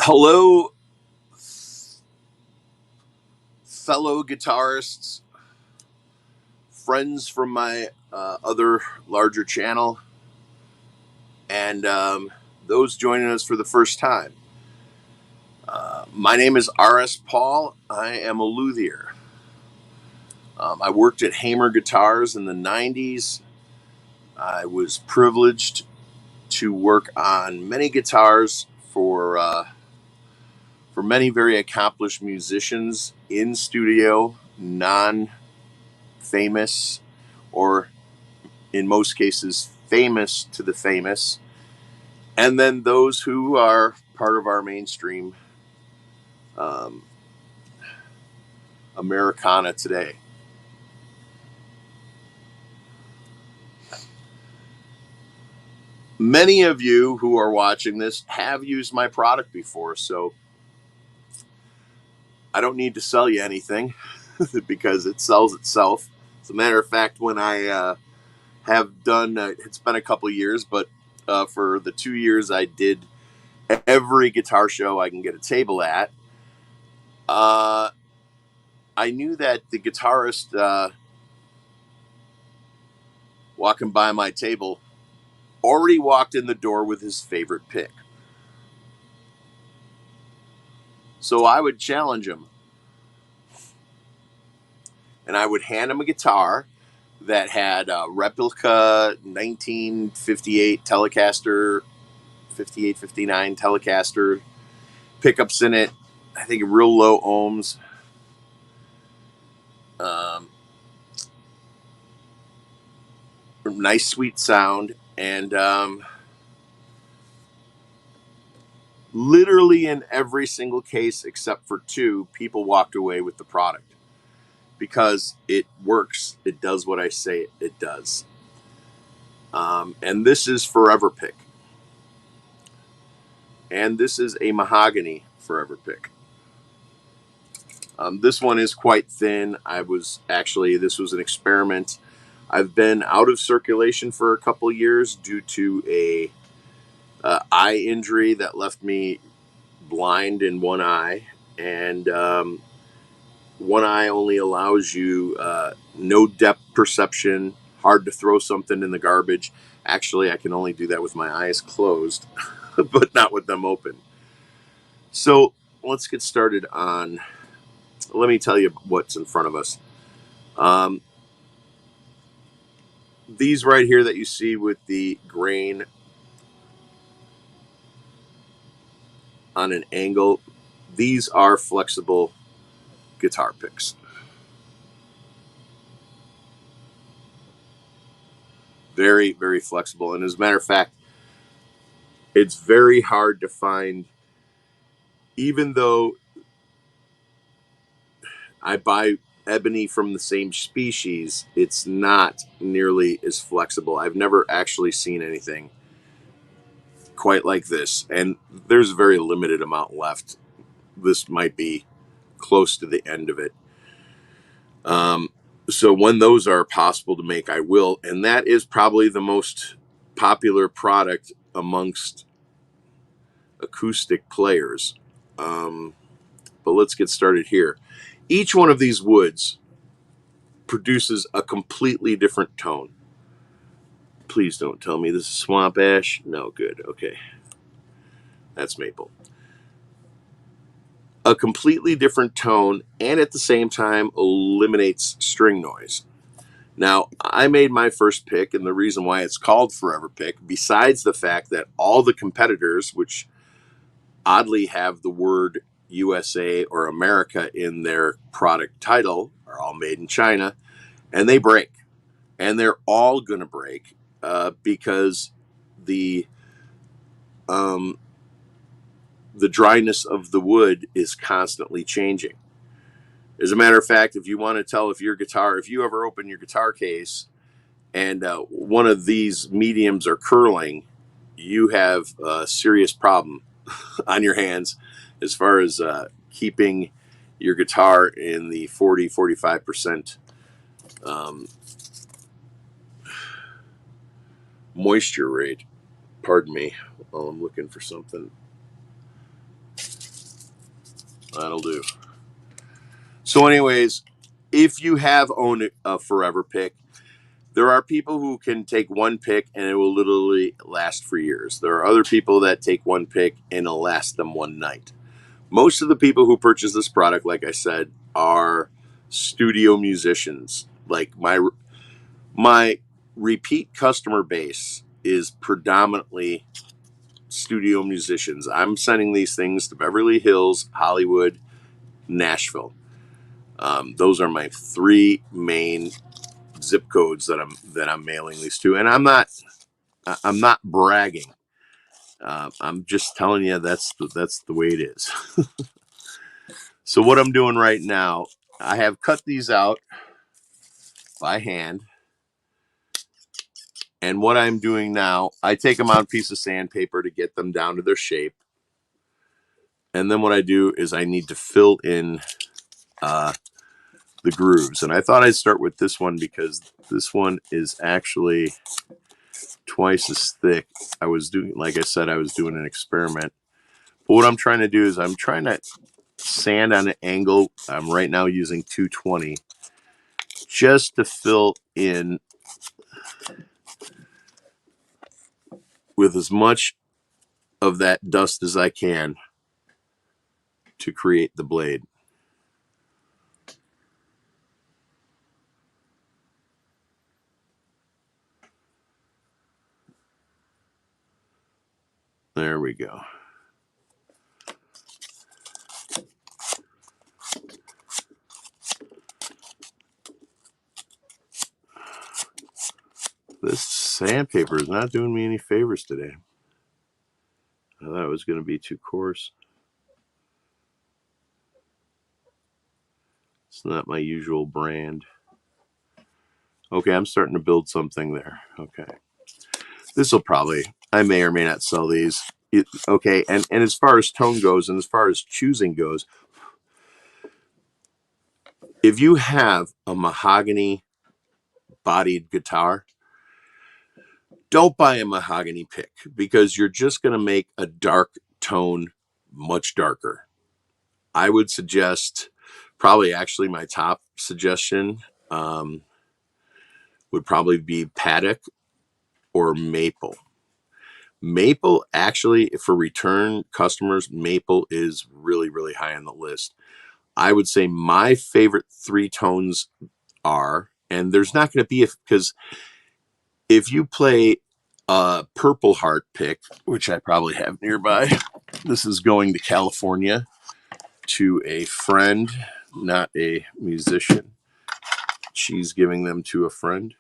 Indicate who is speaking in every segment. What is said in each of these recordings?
Speaker 1: Hello, fellow guitarists, friends from my other larger channel, and those joining us for the first time. My name is R.S. Paul. I am a luthier. I worked at Hamer Guitars in the 90s. I was privileged to work on many guitars for many very accomplished musicians in studio, non-famous, or in most cases famous to the famous, and then those who are part of our mainstream um, Americana today. Many of you who are watching this have used my product before, so I don't need to sell you anything because it sells itself. As a matter of fact, when I have done, it's been a couple years, but for the 2 years I did every guitar show I can get a table at, I knew that the guitarist walking by my table already walked in the door with his favorite pick. So I would challenge him, and I would hand him a guitar that had a replica 1958 Telecaster, 58, 59 Telecaster pickups in it. I think real low ohms. Nice, sweet sound, and literally in every single case except for two, people walked away with the product because it works. It does what I say it does. And this is Forever Pick. And this is a Mahogany Forever Pick. This one is quite thin. This was an experiment. I've been out of circulation for a couple years due to a eye injury that left me blind in one eye, and one eye only allows you no depth perception, hard to throw something in the garbage. Actually, I can only do that with my eyes closed, but not with them open. So let's get started on, let me tell you what's in front of us. These right here that you see with the grain on an angle, these are flexible guitar picks. Very, very flexible. And as a matter of fact, it's very hard to find, even though I buy ebony from the same species, it's not nearly as flexible. I've never actually seen anything quite like this, and there's a very limited amount left. This might be close to the end of it. So when those are possible to make, I will, and that is probably the most popular product amongst acoustic players. But let's get started here. Each one of these woods produces a completely different tone. Please don't tell me this is swamp ash. No, good. Okay. That's maple. A completely different tone, and at the same time eliminates string noise. Now, I made my first pick, and the reason why it's called Forever Pick, besides the fact that all the competitors, which oddly have the word USA or America in their product title, are all made in China, and they break. And they're all going to break because the dryness of the wood is constantly changing. As a matter of fact, if you want to tell if you ever open your guitar case and one of these mediums are curling, you have a serious problem on your hands as far as keeping your guitar in the 40-45% moisture rate. Pardon me while I'm looking for something. That'll do. So anyways, if you have owned a forever pick, there are people who can take one pick and it will literally last for years. There are other people that take one pick and it'll last them one night. Most of the people who purchase this product, like I said, are studio musicians. Like my repeat customer base is predominantly studio musicians. I'm sending these things to Beverly Hills, Hollywood, Nashville. Those are my three main zip codes that I'm mailing these to, and I'm not bragging. I'm just telling you that's the way it is. So what I'm doing right now, I have cut these out by hand, and what I'm doing now, I take them on a piece of sandpaper to get them down to their shape, and then what I do is I need to fill in the grooves. And I thought I'd start with this one because this one is actually twice as thick. I was doing, like I said, I was doing an experiment. But what I'm trying to do is I'm trying to sand on an angle. I'm right now using 220 just to fill in with as much of that dust as I can to create the blade. There we go. This sandpaper is not doing me any favors today. I thought it was going to be too coarse. It's not my usual brand. Okay, I'm starting to build something there. Okay. This will probably, I may or may not sell these. Okay, and as far as tone goes and as far as choosing goes, if you have a mahogany bodied guitar, don't buy a mahogany pick because you're just going to make a dark tone much darker. I would suggest, probably actually my top suggestion would probably be paddock or maple. Maple, actually, for return customers, maple is really, really high on the list. I would say my favorite three tones are, and there's not going to be, because if you play a Purple Heart pick, which I probably have nearby, this is going to California to a friend, not a musician. She's giving them to a friend.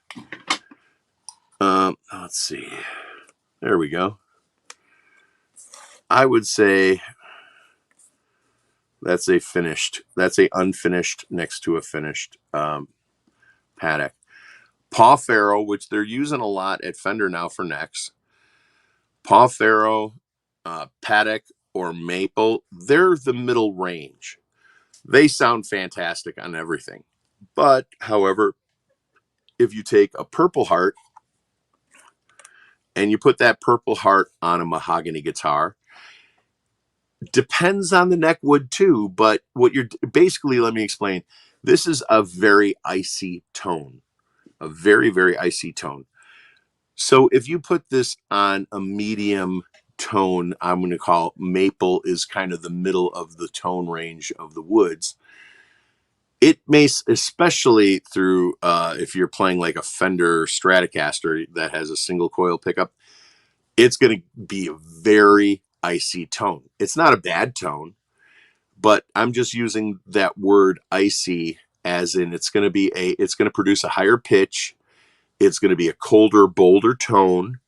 Speaker 1: Let's see. There we go. I would say that's a unfinished next to a finished paddock. Paw Pharaoh, which they're using a lot at Fender now for necks. Paw Pharaoh, paddock, or maple, they're the middle range. They sound fantastic on everything. But, however, if you take a Purple Heart and you put that Purple Heart on a mahogany guitar, depends on the neck wood too, but what you're basically, let me explain. This is a very icy tone, a very, very icy tone. So if you put this on a medium tone, I'm going to call maple is kind of the middle of the tone range of the woods. It may, especially through if you're playing like a Fender Stratocaster that has a single coil pickup, it's going to be a very icy tone. It's not a bad tone, but I'm just using that word icy as in it's going to produce a higher pitch. It's going to be a colder, bolder tone.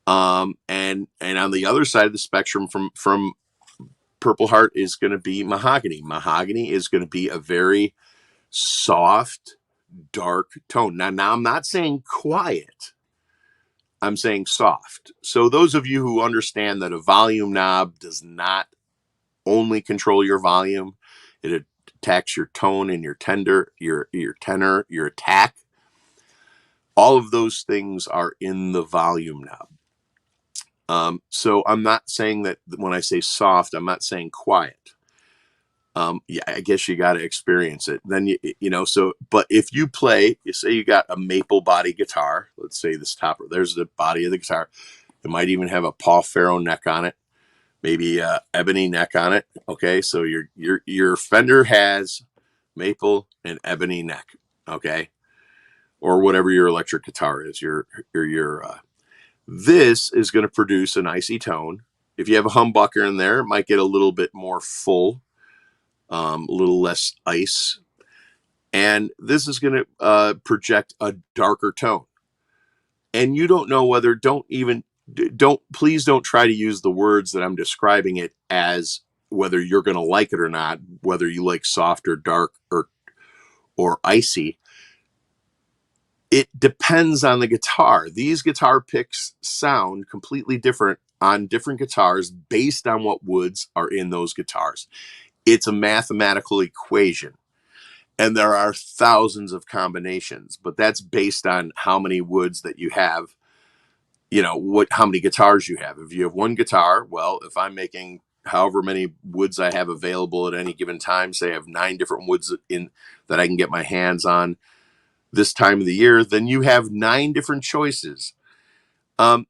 Speaker 1: And on the other side of the spectrum from Purple Heart is going to be mahogany. Mahogany is going to be a very soft, dark tone. Now I'm not saying quiet. I'm saying soft. So those of you who understand that a volume knob does not only control your volume, it attacks your tone and your tenor, your attack. All of those things are in the volume knob. So I'm not saying that when I say soft, I'm not saying quiet. Yeah, I guess you got to experience it. Then so. But if you play, you say you got a maple body guitar. Let's say this top. There's the body of the guitar. It might even have a Paul Ferro neck on it, maybe a ebony neck on it. Okay, so your Fender has maple and ebony neck. Okay, or whatever your electric guitar is. This is going to produce an icy tone. If you have a humbucker in there, it might get a little bit more full, a little less ice. And this is going to project a darker tone. And you don't know whether, please don't try to use the words that I'm describing it as whether you're going to like it or not, whether you like soft or dark or icy. It depends on the guitar. These guitar picks sound completely different on different guitars based on what woods are in those guitars. It's a mathematical equation. And there are thousands of combinations, but that's based on how many woods that you have, how many guitars you have. If you have one guitar, well, if I'm making however many woods I have available at any given time, say I have 9 different woods that I can get my hands on this time of the year, then you have 9 different choices.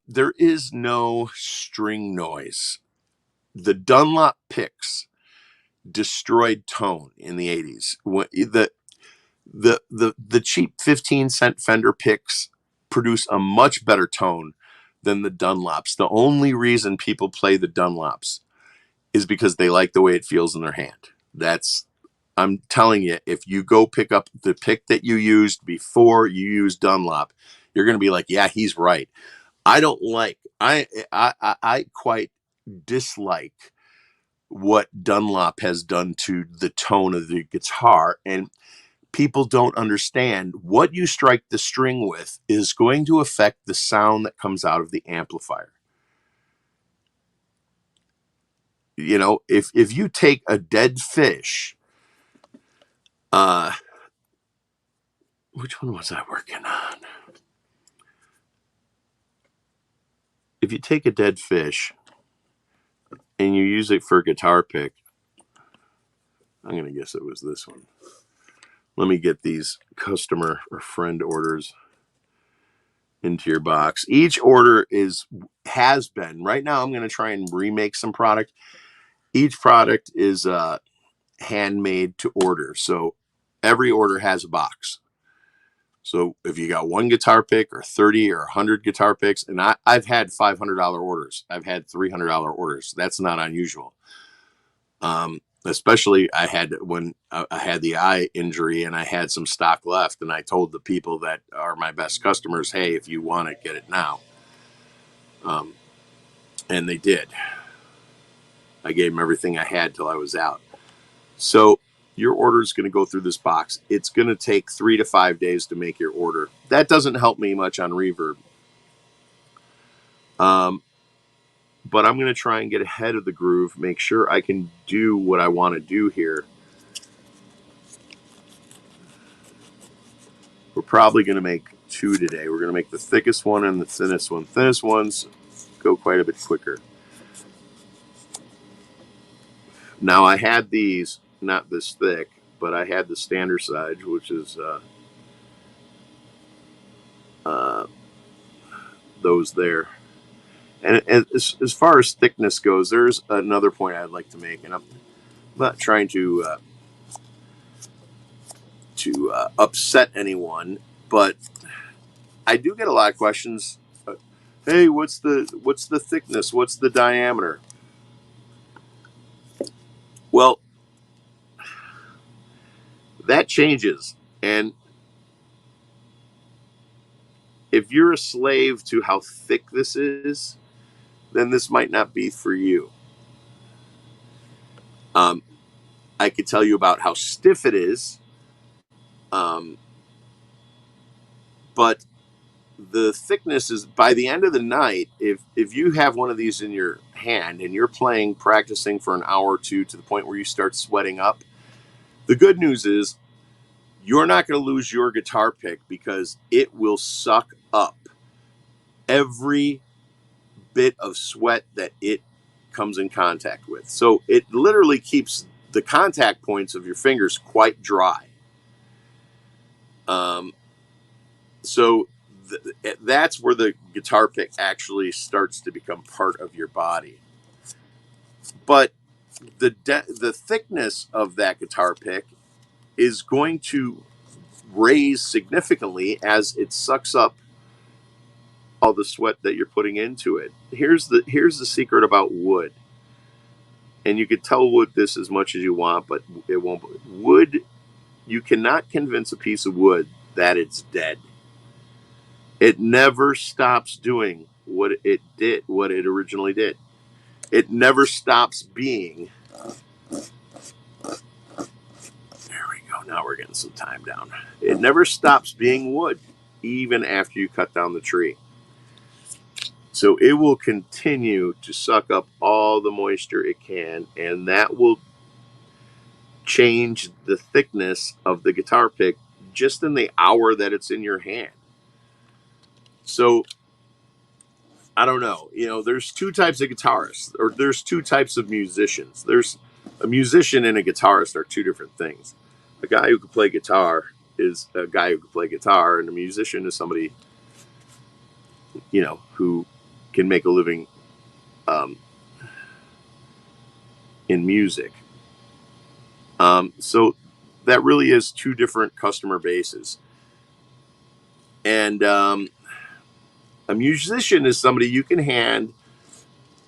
Speaker 1: There is no string noise. The Dunlop picks destroyed tone in the 80s. The cheap 15-cent Fender picks produce a much better tone than the Dunlops. The only reason people play the Dunlops is because they like the way it feels in their hand. I'm telling you, if you go pick up the pick that you used before you used Dunlop, you're going to be like, yeah, he's right. I quite dislike what Dunlop has done to the tone of the guitar. And people don't understand what you strike the string with is going to affect the sound that comes out of the amplifier. If you take a dead fish, which one was I working on? If you take a dead fish and you use it for a guitar pick, I'm going to guess it was this one. Let me get these customer or friend orders into your box. Each order has been, right now I'm going to try and remake some product. Each product is handmade to order. So every order has a box. So if you got one guitar pick or 30 or 100 guitar picks, and I've had $500 orders. I've had $300 orders. That's not unusual. Especially when I had the eye injury and I had some stock left, and I told the people that are my best customers, hey, if you want it, get it now. And they did. I gave them everything I had till I was out. So your order is going to go through this box. It's going to take 3 to 5 days to make your order. That doesn't help me much on Reverb. But I'm going to try and get ahead of the groove, make sure I can do what I want to do here. We're probably going to make 2 today. We're going to make the thickest one and the thinnest one. Thinnest ones go quite a bit quicker. Now I had these, not this thick, but I had the standard size, which is those there. And as far as thickness goes, there's another point I'd like to make, and I'm not trying to upset anyone, but I do get a lot of questions. Hey, what's the thickness? What's the diameter? Well, that changes, and if you're a slave to how thick this is, then this might not be for you. I could tell you about how stiff it is, but the thickness is, by the end of the night, if you have one of these in your hand and you're practicing for an hour or two to the point where you start sweating up, the good news is you're not going to lose your guitar pick because it will suck up every bit of sweat that it comes in contact with. So it literally keeps the contact points of your fingers quite dry. So that's where the guitar pick actually starts to become part of your body. But the thickness of that guitar pick is going to raise significantly as it sucks up all the sweat that you're putting into it. Here's the secret about wood. And you could tell wood this as much as you want, but it won't. Wood, you cannot convince a piece of wood that it's dead. It never stops doing what it originally did. It never stops being. There we go. Now we're getting some time down. It never stops being wood, even after you cut down the tree. So it will continue to suck up all the moisture it can, and that will change the thickness of the guitar pick just in the hour that it's in your hand. So I don't know. There's two types of guitarists, or there's two types of musicians. There's a musician and a guitarist are two different things. A guy who can play guitar is a guy who can play guitar, and a musician is somebody, who can make a living in music. So that really is two different customer bases. And a musician is somebody you can hand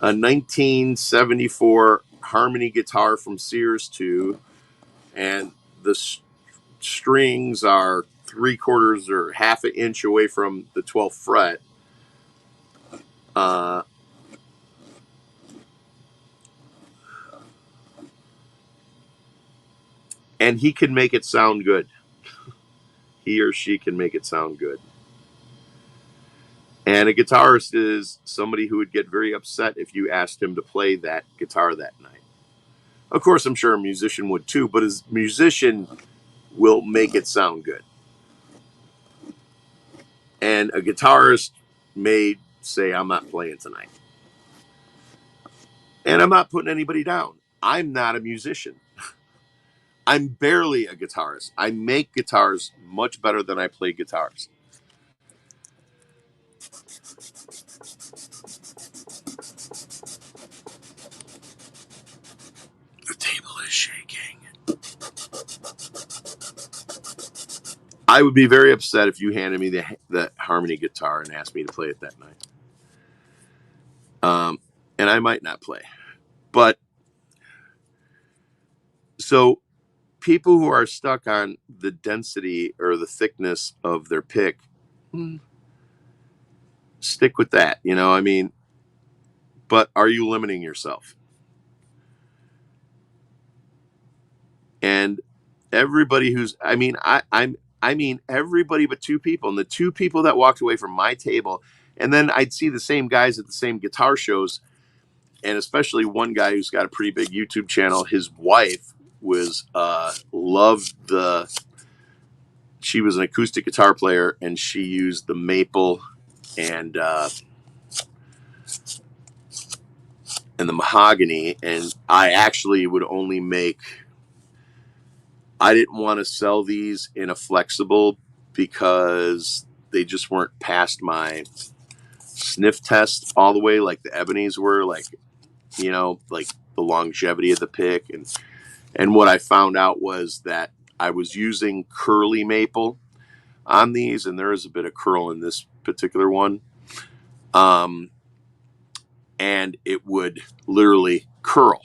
Speaker 1: a 1974 Harmony guitar from Sears to, and the strings are 3/4 or half an inch away from the 12th fret. And he can make it sound good. He or she can make it sound good. And a guitarist is somebody who would get very upset if you asked him to play that guitar that night. Of course, I'm sure a musician would too, but a musician will make it sound good. And a guitarist may say, I'm not playing tonight. And I'm not putting anybody down. I'm not a musician. I'm barely a guitarist. I make guitars much better than I play guitars. The table is shaking. I would be very upset if you handed me the Harmony guitar and asked me to play it that night. And I might not play. But so people who are stuck on the density or the thickness of their pick, stick with that. But are you limiting yourself? And everybody I mean everybody but two people, and the two people that walked away from my table, and then I'd see the same guys at the same guitar shows, and especially one guy who's got a pretty big YouTube channel. His wife was she was an acoustic guitar player, and she used the maple and the mahogany, and I actually would only make. I didn't want to sell these in a flexible because they just weren't past my sniff test all the way like the ebonies were, like the longevity of the pick. And what I found out was that I was using curly maple on these, and there is a bit of curl in this particular one. And it would literally curl.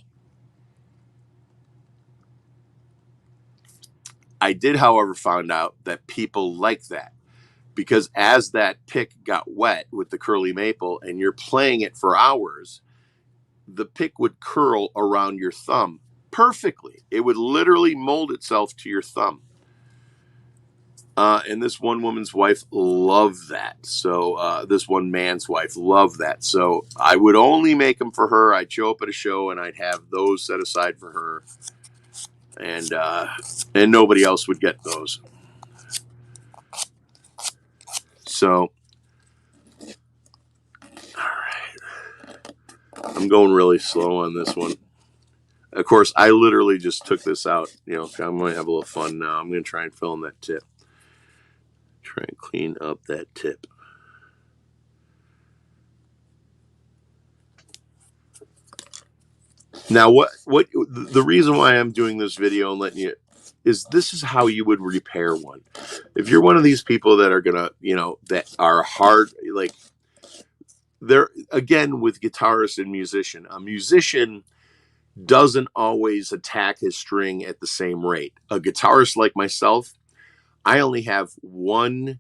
Speaker 1: I did, however, find out that people like that, because as that pick got wet with the curly maple and you're playing it for hours, the pick would curl around your thumb perfectly. It would literally mold itself to your thumb. And this one woman's wife loved that. So this one man's wife loved that. So I would only make them for her. I'd show up at a show and I'd have those set aside for her. And nobody else would get those. So, all right. I'm going really slow on this one. of course, I literally just took this out. You know, I'm going to have a little fun now. I'm going to try and fill in that tip. Try and clean up that tip. Now, what the reason why I'm doing this video and letting you is this is how you would repair one. If you're one of these people that are gonna, you know, that are hard, like they're again with guitarist and musician. A musician doesn't always attack his string at the same rate. A guitarist like myself, I only have one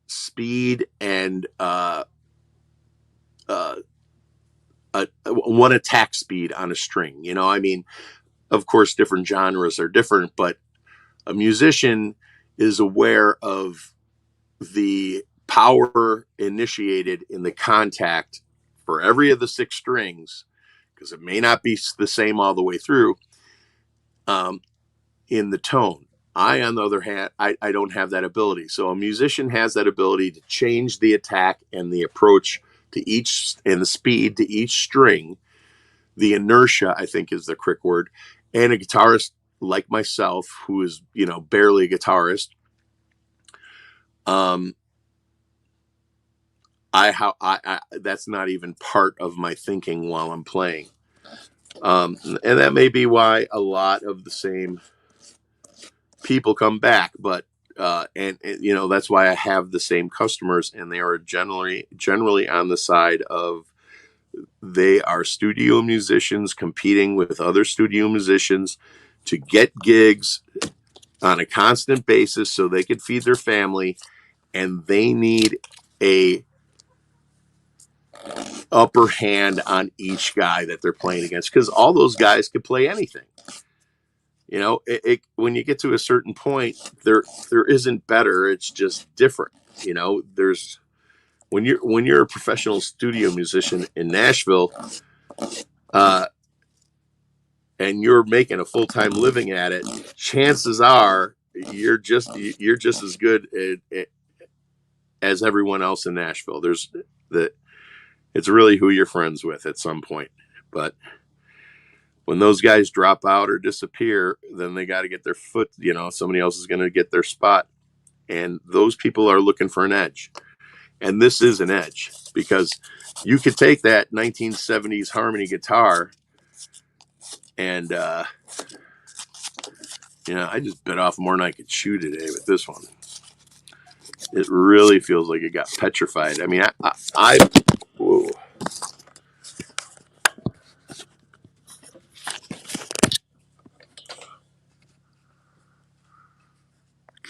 Speaker 1: speed and one attack speed on a string. You know, I mean, of course, different genres are different, but a musician is aware of the power initiated in the contact for every of the 6 strings, because it may not be the same all the way through, in the tone. I, on the other hand, I don't have that ability. So a musician has that ability to change the attack and the approach to each, and the speed to each string. The inertia, I think, is the correct word. And a guitarist like myself, who is, you know, barely a guitarist, that's not even part of my thinking while I'm playing. And that may be why a lot of the same people come back, but and you know, that's why I have the same customers, and they are generally on the side of, they are studio musicians competing with other studio musicians to get gigs on a constant basis so they could feed their family, and they need a upper hand on each guy that they're playing against, because all those guys could play anything. You know, when you get to a certain point, there isn't better. It's just different. You know, there's when you're a professional studio musician in Nashville, and you're making a full-time living at it, chances are you're just as good as everyone else in Nashville. It's really who you're friends with at some point. But when those guys drop out or disappear, then they got to get their foot, you know, somebody else is going to get their spot. And those people are looking for an edge. And this is an edge, because you could take that 1970s harmony guitar and, you know, I just bit off more than I could chew today with this one. It really feels like it got petrified. I mean, whoa.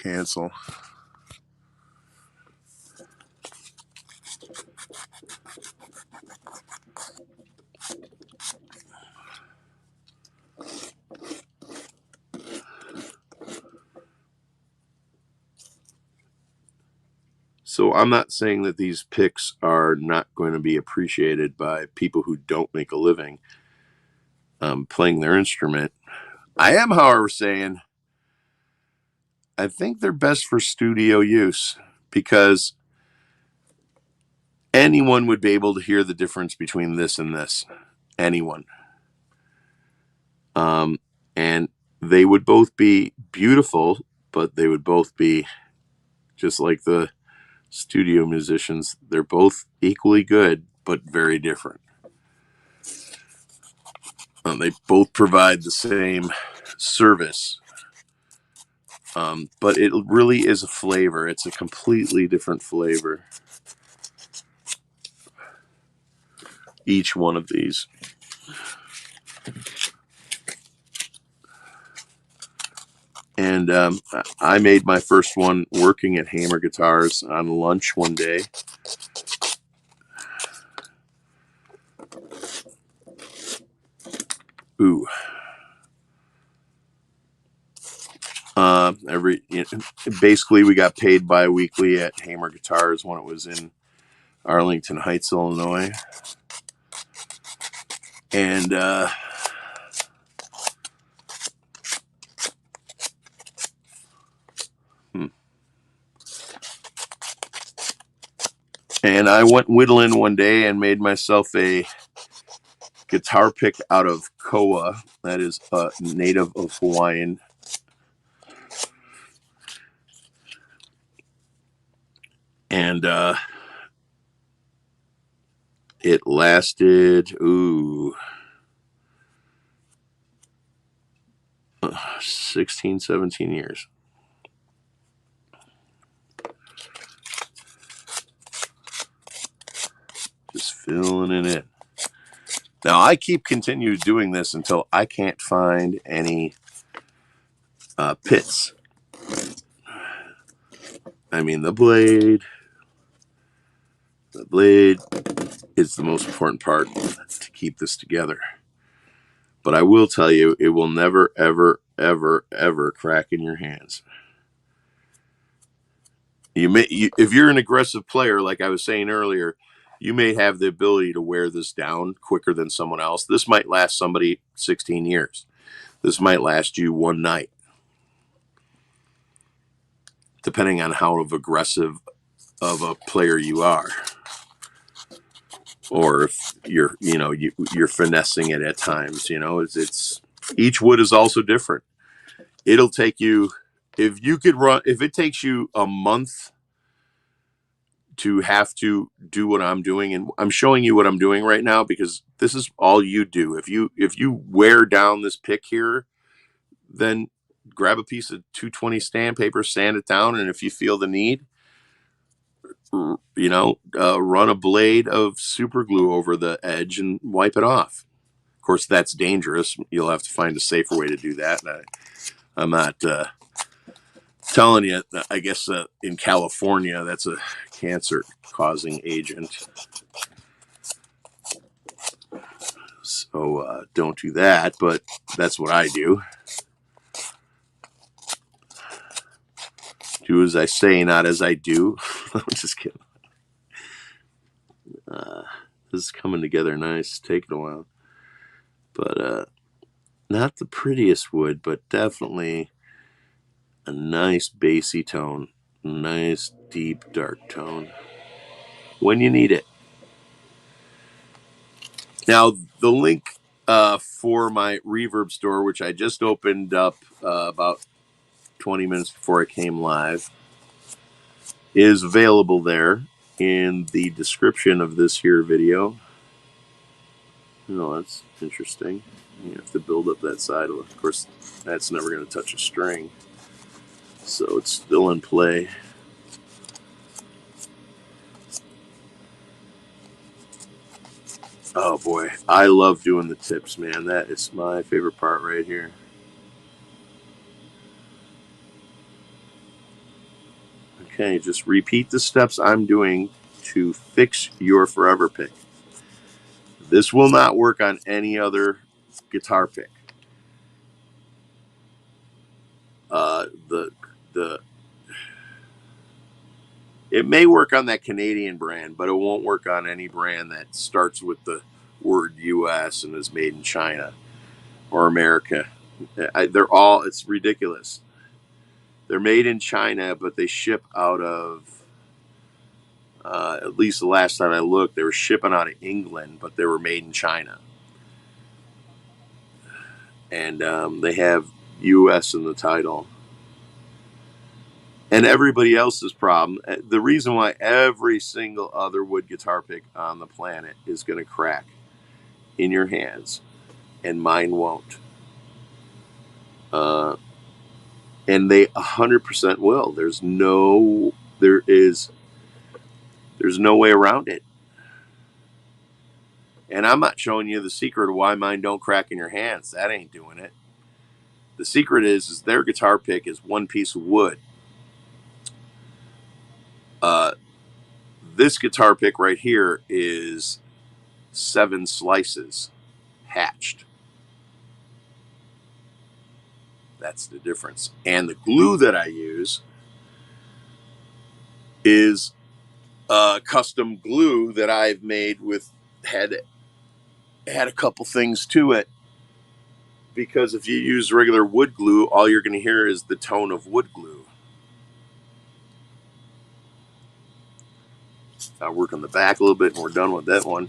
Speaker 1: Cancel. So I'm not saying that these picks are not going to be appreciated by people who don't make a living playing their instrument. I am, however, saying I think they're best for studio use, because anyone would be able to hear the difference between this and this. Anyone. And they would both be beautiful, but they would both be just like the studio musicians. They're both equally good, but very different. They both provide the same service, but it really is a flavor. It's a completely different flavor, each one of these. And I made my first one working at Hammer Guitars on lunch one day. Ooh. Basically, we got paid bi-weekly at Hammer Guitars when it was in Arlington Heights, Illinois. And and I went whittling one day and made myself a guitar pick out of Koa. That is a native of Hawaiian. And it lasted, 16, 17 years. Just filling it in. Now, I continue doing this until I can't find any pits. I mean, the blade is the most important part to keep this together. But I will tell you, it will never, ever, ever, ever crack in your hands. If you're an aggressive player, like I was saying earlier, you may have the ability to wear this down quicker than someone else. This might last somebody 16 years. This might last you one night, depending on how aggressive of a player you are, or if you're finessing it at times. It's each wood is also different. It'll take you, if it takes you a month to have to do what I'm doing, and I'm showing you what I'm doing right now because this is all you do. If you wear down this pick here, then grab a piece of 220 sandpaper, sand it down, and if you feel the need, run a blade of super glue over the edge and wipe it off. Of course, that's dangerous. You'll have to find a safer way to do that. And I'm not telling you. I guess in California, that's a cancer-causing agent. So don't do that, but that's what I do. Do as I say, not as I do. I'm just kidding. This is coming together nice. It's taking a while. But not the prettiest wood, but definitely a nice bassy tone. Nice, deep, dark tone. When you need it. Now, the link for my reverb store, which I just opened up about 20 minutes before I came live, is available there in the description of this here video. Oh, that's interesting. You have to build up that side. Of course, that's never going to touch a string. So it's still in play. Oh boy, I love doing the tips, man. That is my favorite part right here. Okay, just repeat the steps I'm doing to fix your forever pick. This will not work on any other guitar pick. It may work on that Canadian brand, but it won't work on any brand that starts with the word U.S. and is made in China or America. It's ridiculous. They're made in China, but they ship out of, at least the last time I looked, they were shipping out of England, but they were made in China. And they have U.S. in the title. And everybody else's problem, the reason why every single other wood guitar pick on the planet is going to crack in your hands, and mine won't. And they 100% will. There's no way around it. And I'm not showing you the secret of why mine don't crack in your hands. That ain't doing it. The secret is their guitar pick is one piece of wood. This guitar pick right here is 7 slices hatched. That's the difference. And the glue that I use is custom glue that I've made with had a couple things to it, because if you use regular wood glue, all you're going to hear is the tone of wood glue. I'll work on the back a little bit and we're done with that one.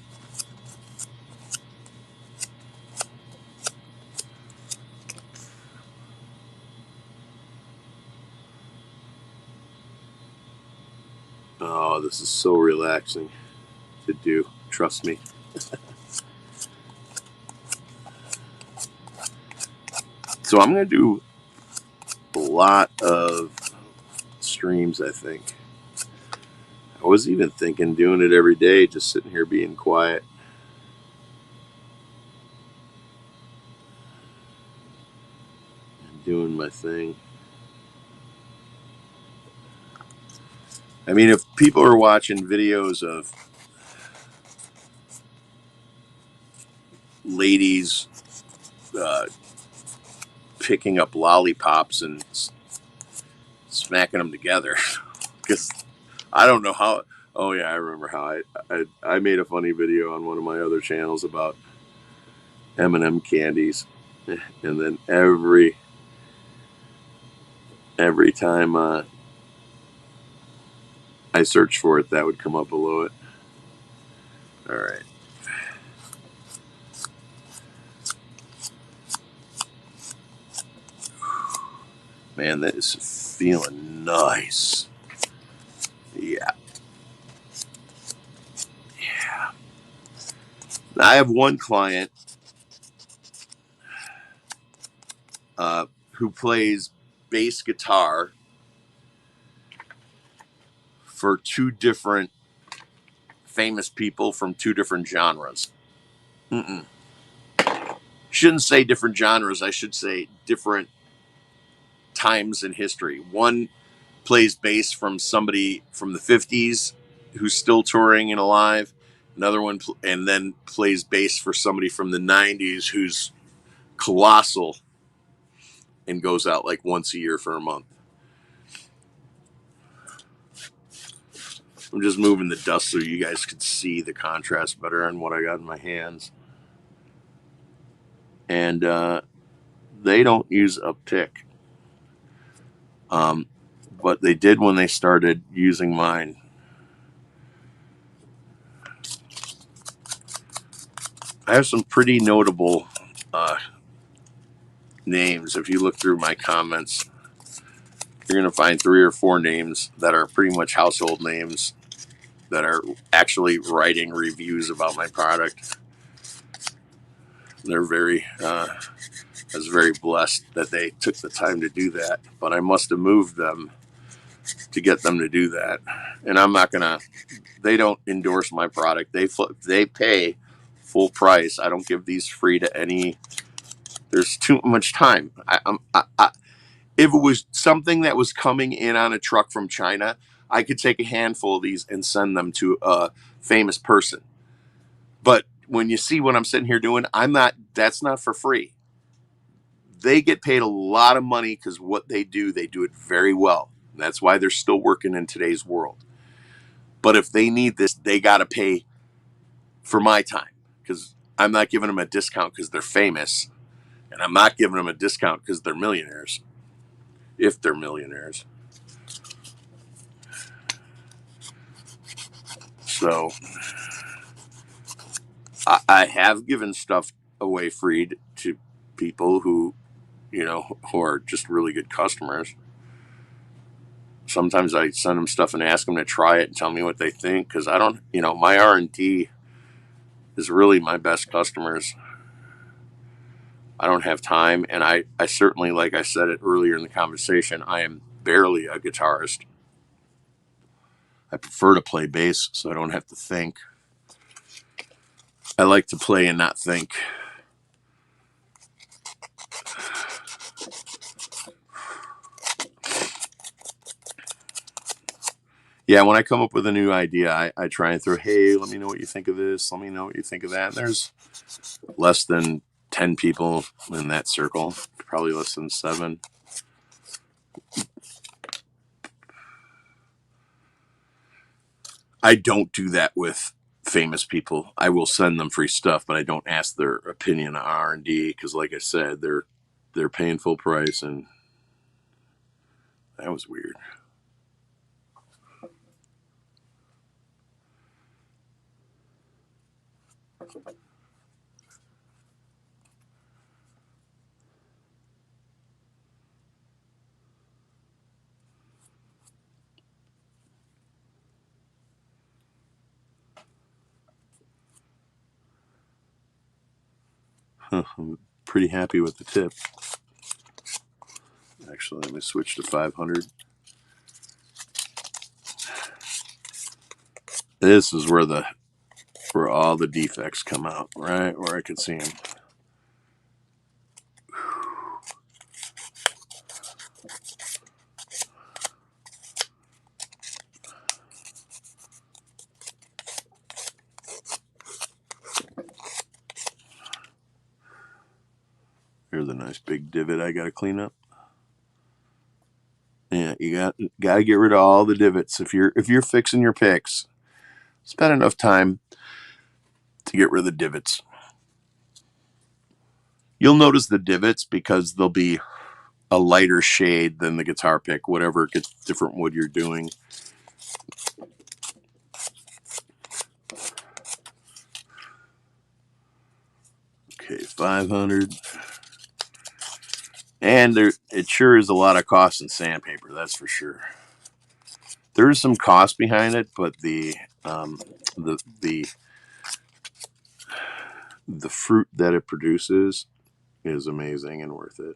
Speaker 1: Oh, this is so relaxing to do. Trust me. So I'm going to do a lot of streams, I think. I was even thinking doing it every day, just sitting here being quiet. And doing my thing. I mean, if people are watching videos of ladies uh, picking up lollipops and smacking them together, because I don't know how. Oh yeah, I remember how I made a funny video on one of my other channels about M&M candies, and then every time I searched for it, that would come up below it. All right, man, that is feeling nice. Yeah, yeah. Now, I have one client who plays bass guitar for two different famous people from two different genres. Mm-mm. Shouldn't say different genres. I should say different times in history. One plays bass from somebody from the 50s who's still touring and alive. Another one, and then plays bass for somebody from the 90s who's colossal and goes out like once a year for a month. I'm just moving the dust so you guys could see the contrast better on what I got in my hands. And they don't use a pick. But they did when they started using mine. I have some pretty notable names. If you look through my comments, you're going to find 3 or 4 names that are pretty much household names that are actually writing reviews about my product. They're very, I was very blessed that they took the time to do that, but I must have moved them to get them to do that. And I'm not going to, they don't endorse my product. They pay full price. I don't give these free to any, there's too much time. If it was something that was coming in on a truck from China, I could take a handful of these and send them to a famous person. But when you see what I'm sitting here doing, that's not for free. They get paid a lot of money because what they do it very well. And that's why they're still working in today's world. But if they need this, they got to pay for my time because I'm not giving them a discount because they're famous. And I'm not giving them a discount because they're millionaires. If they're millionaires. So I have given stuff away free to people who, who are just really good customers. Sometimes I send them stuff and ask them to try it and tell me what they think because I don't, my R&D is really my best customers. I don't have time, and I certainly, like I said it earlier in the conversation, I am barely a guitarist. I prefer to play bass so I don't have to think. I like to play and not think. Yeah, when I come up with a new idea, I try and throw, hey, let me know what you think of this. Let me know what you think of that. And there's less than 10 people in that circle, probably less than 7. I don't do that with famous people. I will send them free stuff, but I don't ask their opinion on R&D because, like I said, they're paying full price, and that was weird. I'm pretty happy with the tip. Actually, let me switch to 500. This is where all the defects come out, right where I can see them. Here's a nice big divot I got to clean up. Yeah, you got to get rid of all the divots if you're fixing your pics. Spend enough time to get rid of the divots. You'll notice the divots because they'll be a lighter shade than the guitar pick, whatever different wood you're doing. Okay, 500. And it sure is a lot of cost in sandpaper, that's for sure. There is some cost behind it, but the fruit that it produces is amazing and worth it.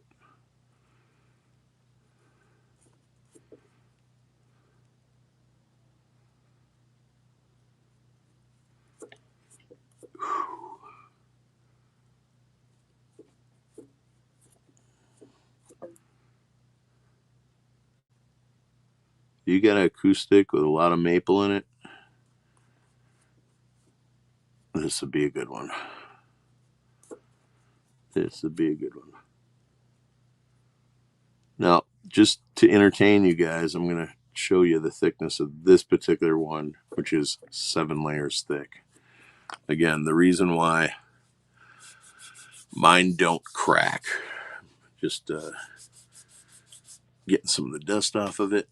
Speaker 1: You got an acoustic with a lot of maple in it, this would be a good one. This would be a good one. Now, just to entertain you guys, I'm going to show you the thickness of this particular one, which is 7 layers thick. Again, the reason why mine don't crack, just getting some of the dust off of it.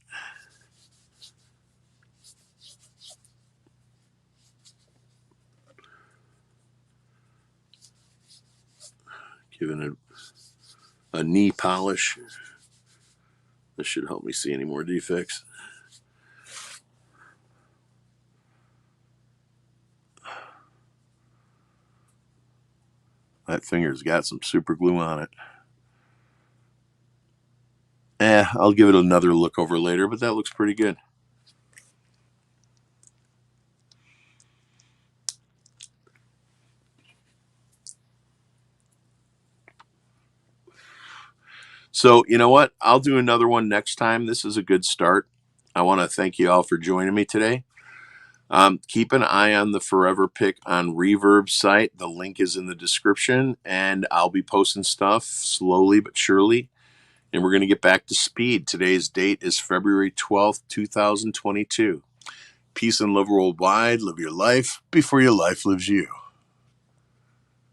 Speaker 1: Giving it a knee polish. This should help me see any more defects. That finger's got some super glue on it. I'll give it another look over later, but that looks pretty good. So, you know what? I'll do another one next time. This is a good start. I want to thank you all for joining me today. Keep an eye on the Forever Pick on Reverb site. The link is in the description, and I'll be posting stuff slowly but surely. And we're going to get back to speed. Today's date is February 12th, 2022. Peace and love worldwide. Live your life before your life lives you.